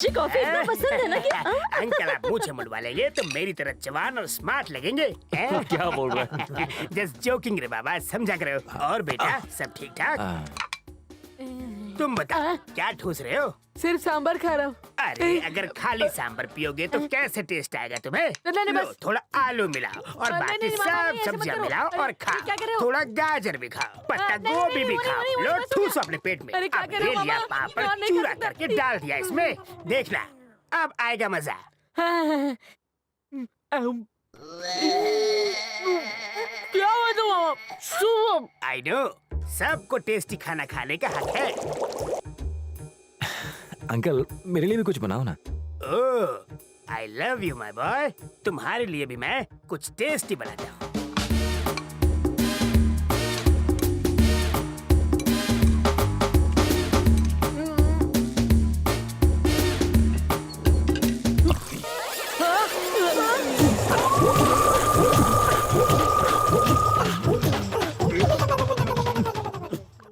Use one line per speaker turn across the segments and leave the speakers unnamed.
जी coffee इतना पसंद है ना कि
अंकल आप मुझे मुड़वा लेंगे तो मेरी तरह जवान और स्मार्ट लगेंगे।
क्या बोल रहा है?
जस्ट जोकिंग रे बाबा, समझा करो। और बेटा सब ठीक ठाक? तुम बताओ क्या ठूस रहे हो?
सिर्फ सांबर खा रहा हूँ।
अरे अगर खाली सांबर पियोगे तो कैसे टेस्ट आएगा तुम्हें?
नहीं,
लो,
बस।
थोड़ा आलू मिलाओ और
नहीं,
बाकी
नहीं, मामा, नहीं,
सब
ऐसे मत
सब्जियां
करो।
मिलाओ और
अरे,
खाओ।
क्या कर रहे हो?
थोड़ा गाजर भी खाओ, पत्ता
नहीं,
गोभी
नहीं,
भी
वो नहीं,
खाओ।
वो नहीं,
लो
बस हो
ठूसो
गया।
अपने पेट में।
अरे, क्या
अब
कर रहे हो,
ले लिया
मामा?
पापड़
नहीं, नहीं कर
चूरा
सकता।
करके डाल दिया इसमें। देखना अब आएगा मजा।
क्या हुआ तो मामा? शुभ।
आई नो, सबको टेस्टी खाना खाने का हक है।
अंकल मेरे लिए भी कुछ बनाओ ना।
Oh, I love you my boy. तुम्हारे लिए भी मैं कुछ टेस्टी बनाता हूँ।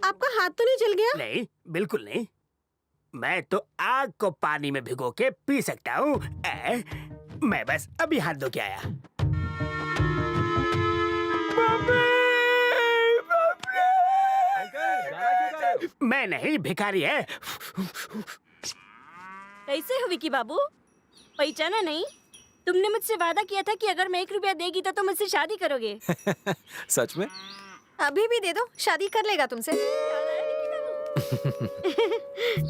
आपका हाथ तो नहीं जल गया?
नहीं, बिल्कुल नहीं। मैं तो आग को पानी में भिगो के पी सकता हूँ। मैं बस अभी हाथ धो के आया। मैं नहीं, भिखारी है।
कैसे हो विकी बाबू? पहचाना नहीं? तुमने मुझसे वादा किया था कि अगर मैं 1 रुपया देगी तो तुम मुझसे शादी करोगे।
सच में?
अभी भी दे दो, शादी कर लेगा तुमसे।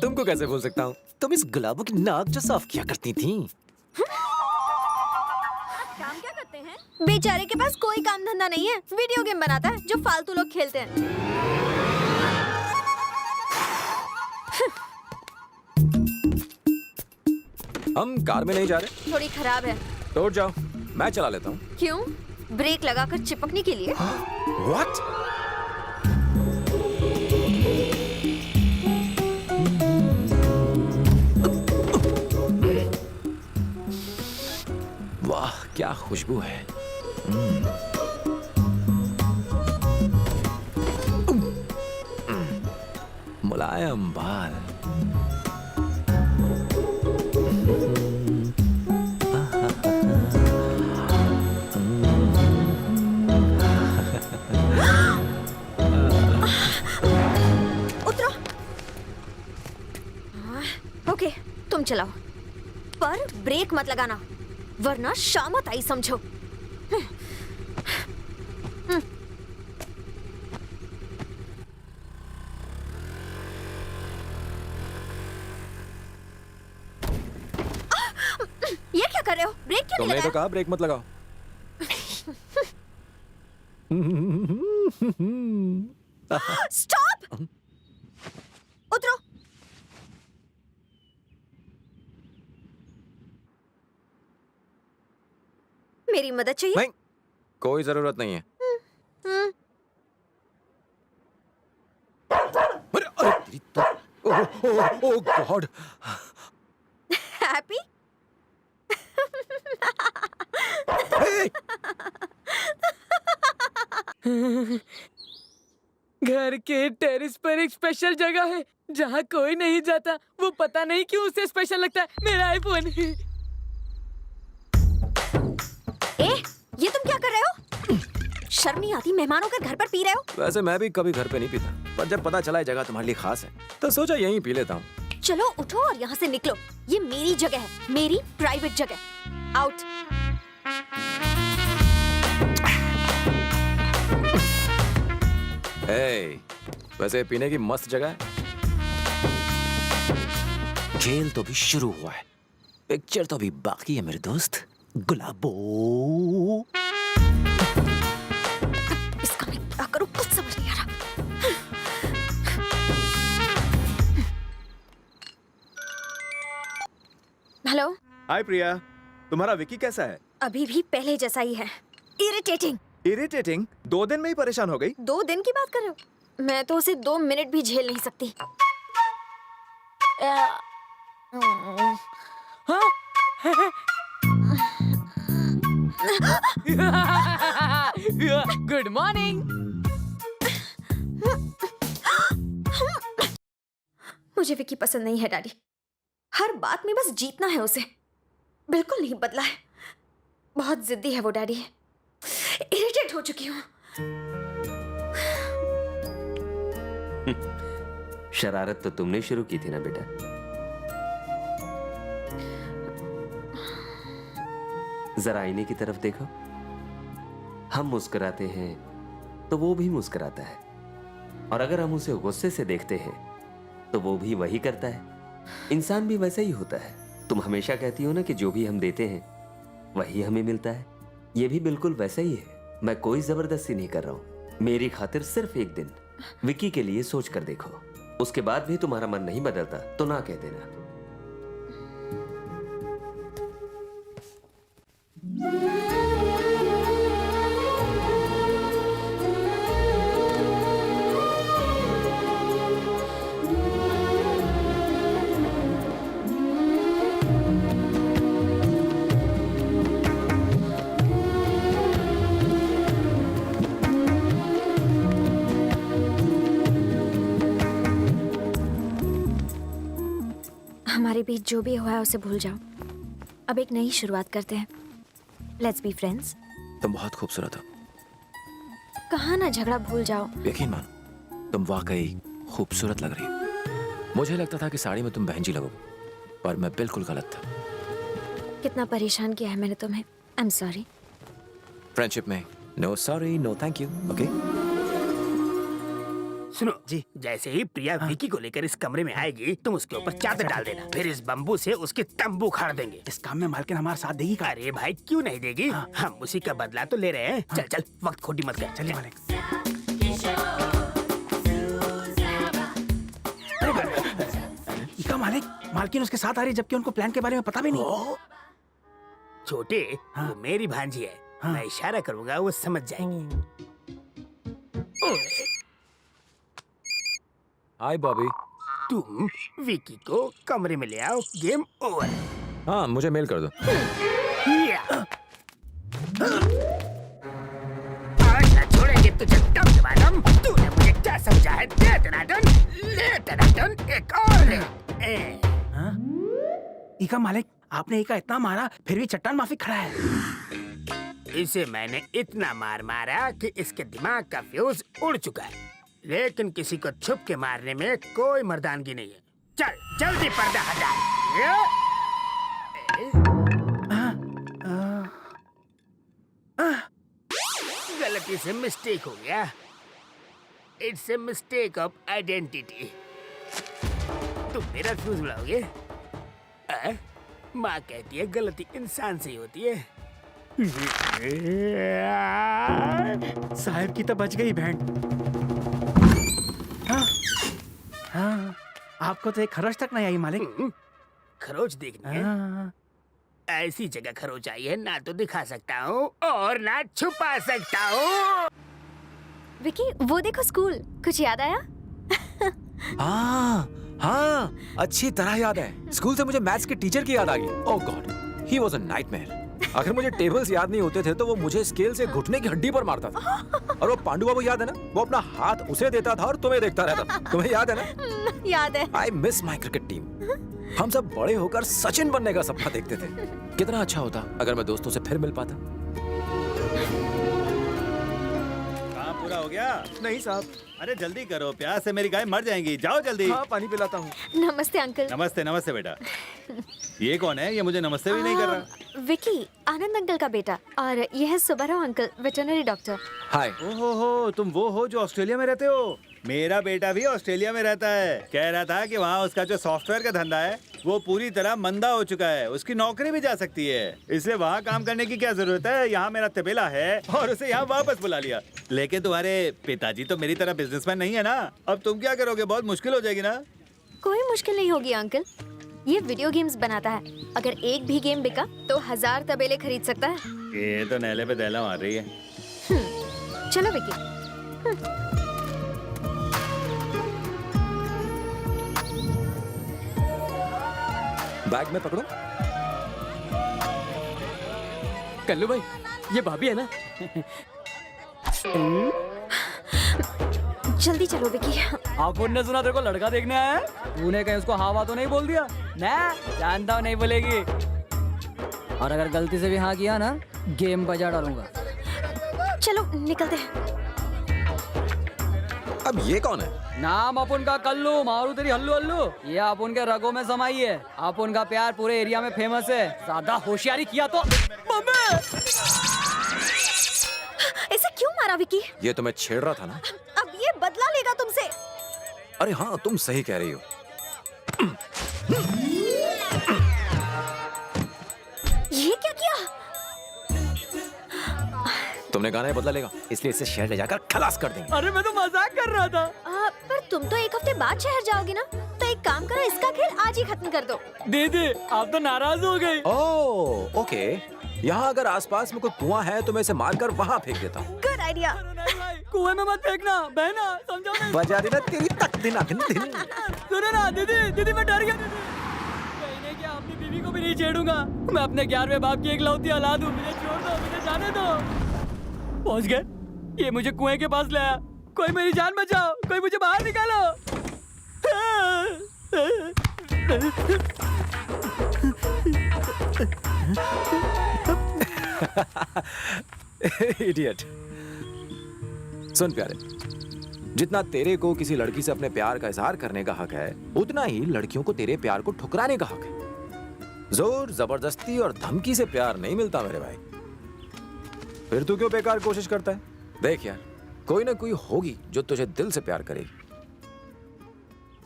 तुमको कैसे भूल सकता हूँ? तुम इस गुलाबों की नाक जो साफ किया करती थी।
काम क्या करते हैं?
बेचारे के पास कोई काम धंधा नहीं है, वीडियो गेम बनाता है जो फालतू लोग खेलते हैं।
हम कार में नहीं जा रहे।
थोड़ी खराब है।
तो उठ जाओ, मैं चला लेता हूँ।
क्यों? ब्रेक लगाकर चिपकने के लिए?
What? वाह क्या खुशबू है। मुलायम बाल।
उतरो। ओके, तुम चलाओ, पर ब्रेक मत लगाना, वरना शामत आई समझो। ये क्या कर रहे हो? ब्रेक क्यों नहीं
तुमने तो
लगाया?
कहा ब्रेक मत लगाओ।
स्टॉप! उतरो। मेरी मदद चाहिए?
नहीं, कोई जरूरत नहीं है।
हम्म,
अरे अरे तेरी तो ओह गॉड।
हैप्पी?
घर के टेरेस पर एक स्पेशल जगह है जहाँ कोई नहीं जाता। वो पता नहीं क्यों उसे स्पेशल लगता है। मेरा आईफोन।
ए, ये तुम क्या कर रहे हो? शर्म नहीं आती? मेहमानों के घर पर पी रहे हो?
वैसे मैं भी कभी घर पे नहीं पीता, पर जब पता चला ये जगह तुम्हारे लिए खास है तो सोचा यहीं पी लेता हूँ।
चलो उठो और यहाँ से निकलो। ये मेरी जगह है, मेरी प्राइवेट जगह। आउट।
हे, वैसे पीने की मस्त जगह है। खेल तो भी शुरू हुआ है, पिक्चर तो भी बाकी है मेरे दोस्त गुलाबो।
इसका मैं क्या करूँ कुछ समझ नहीं आ रहा। हेलो।
हाय प्रिया, तुम्हारा विकी कैसा है?
अभी भी पहले जैसा ही है, इरिटेटिंग।
इरिटेटिंग? 2 दिन में ही परेशान हो गई?
2 दिन की बात कर रहे हो? मैं तो उसे 2 मिनट भी झेल नहीं सकती।
Good morning.
मुझे विकी पसंद नहीं है डैडी। हर बात में बस जीतना है उसे। बिल्कुल नहीं बदला है। बहुत जिद्दी है वो डैडी। इरिटेट हो चुकी हूँ।
शरारत तो तुमने शुरू की थी ना बेटा। जरा आईने की तरफ देखो। हम मुस्कुराते हैं तो वो भी मुस्कुराता है, और अगर हम उसे गुस्से से देखते हैं तो वो भी वही करता है। इंसान भी वैसा ही होता है। तुम हमेशा कहती हो ना कि जो भी हम देते हैं वही हमें मिलता है। ये भी बिल्कुल वैसा ही है। मैं कोई जबरदस्ती नहीं कर रहा हूं। मेरी खातिर सिर्फ एक दिन विकी के लिए सोच कर देखो। उसके बाद भी तुम्हारा मन नहीं बदलता तो ना कह देना।
हमारे बीच जो भी हुआ है उसे भूल जाओ। अब एक नई शुरुआत करते हैं। Let's be friends.
तुम बहुत खूबसूरत हो।
कहा ना झगड़ा भूल जाओ।
यकीन मानो, तुम वाकई खूबसूरत लग रही हो। मुझे लगता था कि साड़ी में तुम बहन जी लगोगे, पर मैं बिल्कुल गलत था।
कितना परेशान किया है मैंने तुम्हें। I am sorry.
फ्रेंडशिप में no sorry no thank you. Okay
सुनो जी, जैसे ही प्रिया विकी को लेकर इस कमरे में आएगी तुम उसके ऊपर चादर डाल देना। फिर इस बम्बू से उसके तंबू उखाड़ देंगे।
इस काम में मालकिन हमारा साथ देगी का?
अरे भाई क्यों नहीं देगी? हम उसी का बदला तो ले रहे हैं। चल चल, वक्त खोटी मत कर।
चलिए मालिक। इका मालिक, मालकिन उसके साथ आ रही है जबकि उनको प्लान के बारे में पता भी नहीं।
छोटे, वो मेरी भांजी है। मैं इशारा करूंगा वो समझ जाएगी।
हाय बॉबी।
तुम विकी को कमरे में ले आओ। Game over.
हाँ, मुझे मेल कर दो।
या। आज ना छोड़ेंगे तुझे दम दबा दम। तूने मुझे क्या समझा है? दे दनादन, ले दनादन, एक और ले।
इका मालिक, आपने इका इतना मारा फिर भी चट्टान माफी खड़ा है।
इसे मैंने इतना मार मारा कि इसके दिमाग का फ्यूज उड़ चुका है, लेकिन किसी को छुप के मारने में कोई मर्दानगी नहीं है। चल जल्दी पर्दा हटा। गलती से मिस्टेक हो गया। It's a mistake of identity. तुम मेरा फ्यूज उड़ाओगे? माँ कहती है गलती इंसान से ही होती है।
साहब की तो बच गई बहन। हाँ, आपको तो एक खरोच तक नहीं आई मालिक।
खरोच देखनी है? ऐसी जगह खरोच आई है ना तो दिखा सकता हूँ और ना छुपा सकता हूँ।
विकी वो देखो स्कूल। कुछ याद आया?
हाँ हाँ, अच्छी तरह याद है। स्कूल से मुझे मैथ्स के टीचर की याद आ गई। Oh God, he was a nightmare. अगर मुझे टेबल्स याद नहीं होते थे तो वो मुझे स्केल से घुटने की हड्डी पर मारता था। और वो पांडु बाबू याद है ना, वो अपना हाथ उसे देता था और तुम्हें देखता रहता था। तुम्हें याद है ना?
याद है।
I miss my cricket team. हम सब बड़े होकर सचिन बनने का सपना देखते थे। कितना अच्छा होता अगर मैं दोस्तों से फिर मिल पाता।
काम पूरा हो गया?
नहीं साहब।
अरे जल्दी करो, प्यास से मेरी गाय मर जाएंगी। जाओ जल्दी।
हाँ, पानी पिलाता हूँ।
नमस्ते अंकल।
नमस्ते नमस्ते बेटा। ये कौन है? ये मुझे नमस्ते भी नहीं कर रहा।
विकी, आनंद अंकल का बेटा। और यह है सुब्बाराव अंकल, वेटरनरी डॉक्टर।
हाय।
ओहो हो, तुम वो हो जो ऑस्ट्रेलिया में रहते हो? मेरा बेटा भी ऑस्ट्रेलिया में रहता है। कह रहा था कि वहाँ उसका जो सॉफ्टवेयर का धंधा है वो पूरी तरह मंदा हो चुका है। उसकी नौकरी भी जा सकती है, इसलिए वहाँ काम करने की क्या जरूरत है? यहाँ मेरा तबेला है और उसे यहाँ वापस बुला लिया। लेकिन तुम्हारे पिताजी तो मेरी तरह बिजनेसमैन नहीं है ना। अब तुम क्या करोगे? बहुत मुश्किल हो जाएगी ना।
कोई मुश्किल नहीं होगी अंकल। ये वीडियो गेम्स बनाता है। अगर एक भी गेम बिका तो 1000 तबेले खरीद सकता है।
ये तो नैले पे दैला मार रही है।
चलो विकी।
बैग में पकड़ो।
कल्लू भाई, ये भाभी है ना?
जल्दी चलो विकी।
अपुन ने सुना तेरे को लड़का देखने आया है? तूने कहीं उसको हाँ तो नहीं बोल दिया? मैं जानता हूँ नहीं बोलेगी। और अगर गलती से भी हाँ किया ना, गेम बजा डालूंगा।
चलो निकलते हैं।
अब ये कौन है?
नाम अपुन का कल्लू, मारू तेरी हल्लू हल्लू। ये अपुन के रगों में समाई है। अपुन का प्यार पूरे एरिया में फेमस है। ज्यादा होशियारी किया तो मम्मी!
इसे क्यों मारा विकी?
ये तो मैं छेड़ रहा था ना।
अब ये बदला लेगा तुमसे।
अरे हाँ, तुम सही कह रही हो।
ये क्या किया?
तुमने कहा ना ये बदला लेगा, इसलिए इसे शहर ले जाकर खलास कर देंगे।
अरे मैं तो मजाक कर रहा था।
पर तुम तो एक हफ्ते बाद शहर जाओगे ना, तो एक काम करो, इसका खेल आज ही खत्म कर दो।
दीदी आप तो नाराज हो गई।
ओह ओके, यहाँ अगर आसपास में कोई कुआं है तो मैं इसे मारकर वहाँ फेंक देता हूँ।
Good idea.
कुएं में मत फेंकना बहना, समझो नहीं?
बजा देना तेरी तक दिन दिन दिन।
सुनो ना दीदी, दीदी मैं डर गया। कहीं नहीं क्या अपनी बीवी को भी नहीं छेड़ूंगा। मैं अपने 11वें बाप की एकलौती औलाद हूँ। मुझे छोड़ दो, मुझे जाने दो। पहुंच गए। ये मुझे कुएं के पास लाया। कोई मेरी जान बचाओ, कोई मुझे बाहर निकालो।
इडियट। सुन प्यारे, जितना तेरे को किसी लड़की से अपने प्यार का इजहार करने का हक है, उतना ही लड़कियों को तेरे प्यार को ठुकराने का हक है। जोर जबरदस्ती और धमकी से प्यार नहीं मिलता मेरे भाई। फिर तू क्यों बेकार कोशिश करता है? देख यार, कोई ना कोई होगी जो तुझे दिल से प्यार करेगी।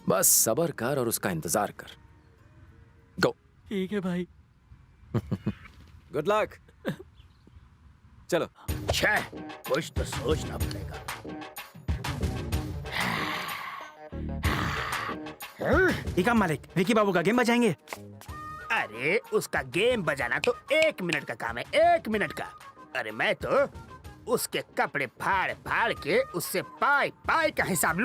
बस सब्र कर और उसका इंतजार कर। गो।
ठीक है भाई।
Good luck. चलो।
छह, कुछ तो सोचना पड़ेगा।
ठीक है मालिक, विकी बाबू का गेम बजाएंगे।
अरे उसका गेम बजाना तो 1 मिनट का काम है, 1 मिनट का। अरे मैं तो उसके कपड़े फाड़ फाड़ के उससे पाई पाई का हिसाब